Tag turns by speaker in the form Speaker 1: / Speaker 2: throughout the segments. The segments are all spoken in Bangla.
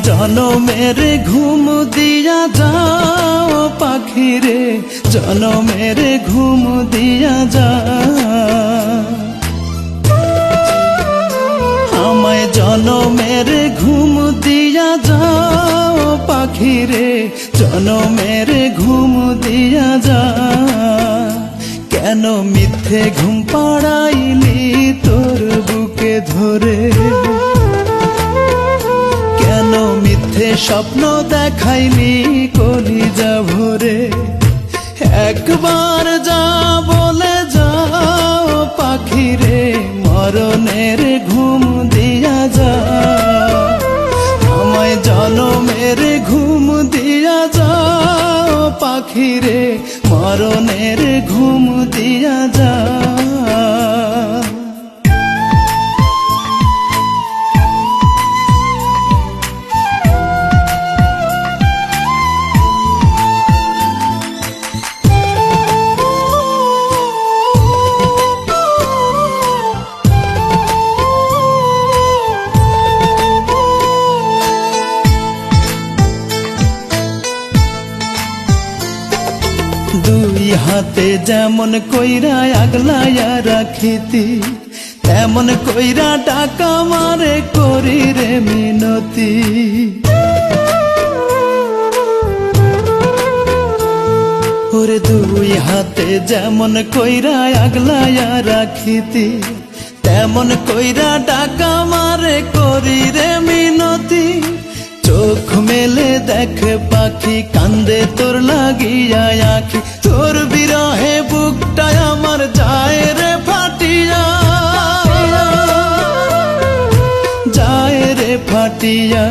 Speaker 1: জনমের ঘুম দিয়া যাও পাখি রে, জনমের ঘুম দিয়া যাও। আমায় জনমের ঘুম দিয়া যাও পাখি রে, জনমের ঘুম দিয়া যাও। কেন মিথ্যে ঘুম পাড়াইলি তোর বুকে ধরে, কেন মিথ্যে স্বপ্ন দেখাইলি কলিজা ভরে। একবার যা বলে যাও পাখি রে, মরণের ঘুম দিয়া যাও। আমায় জনমের ঘুম দিয়া যাও পাখি রে, মরণের ঘুম দিয়া যাও। দুই হাতে যেমন কইরা আগলাইয়া রাখিতি, তেমন কইরা টাকা মারে করি রে মিনতি। ওরে দুই হাতে যেমন কইরা আগলাইয়া রাখিতি, তেমন কইরা টাকা মারে করি রে মিনতি। চোখ মেলে দেখ পাখি, কান্দে তোর লাগিয়া আখি, তোর বিরহে বুকটা আমার যায় রে ফাটিয়া, যায় রে ফাটিয়া।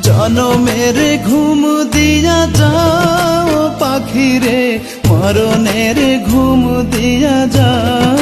Speaker 1: জনমের ঘুম দিয়া যাও পাখি রে, মরণের ঘুম দিয়া যাও।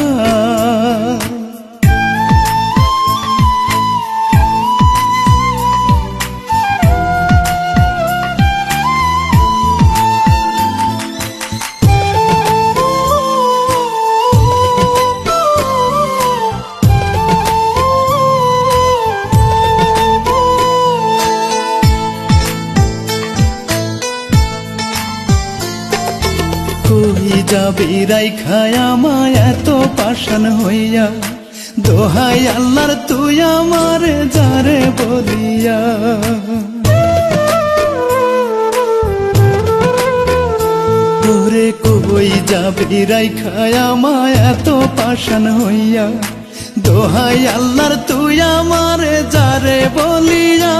Speaker 1: কই যাবি রাইখায় আমায় এত পাষাণ হইয়া, দোহাই আল্লাহর তুই আমারে যারে বলিয়া। তোরে কই যাবি রাইখায় আমায় এত পাষাণ হইয়া, দোহাই আল্লাহর তুই আমারে যারে বলিয়া।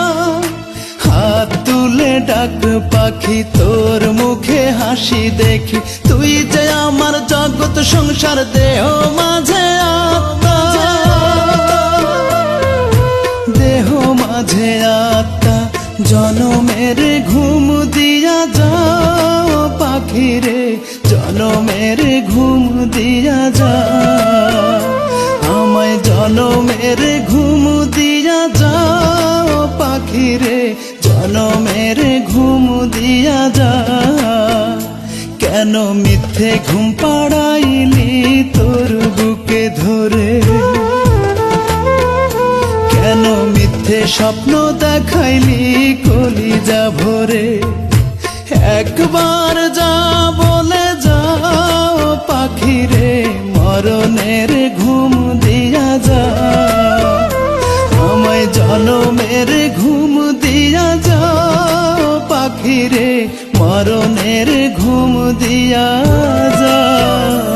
Speaker 1: হাত তুলে ডাক পাখি, তোর মুখে হাসি দেখি, তুই যে আমার জগৎ সংসার দেহ মাঝে আত্মা, দেহ মাঝে আত্মা। জনমের ঘুম দিয়া যাও পাখি রে, জনমের ঘুম দিয়া যাও। আমায় জনমের ঘুম দিয়া যাও পাখি রে, জনমের ঘুম দিয়া যাও। কেন মিথ্যে ঘুম পাড়াইলি তোর বুকে ধরে, কেন মিথ্যে স্বপ্ন দেখাইলি কলিজা ভরে। একবার যা বলে যাও পাখি রে, মরণের ঘুম দিয়া যাও। আমায় জনমের ঘুম দিয়া যাও পাখি রে, মরণের ঘুম দিয়া যাও।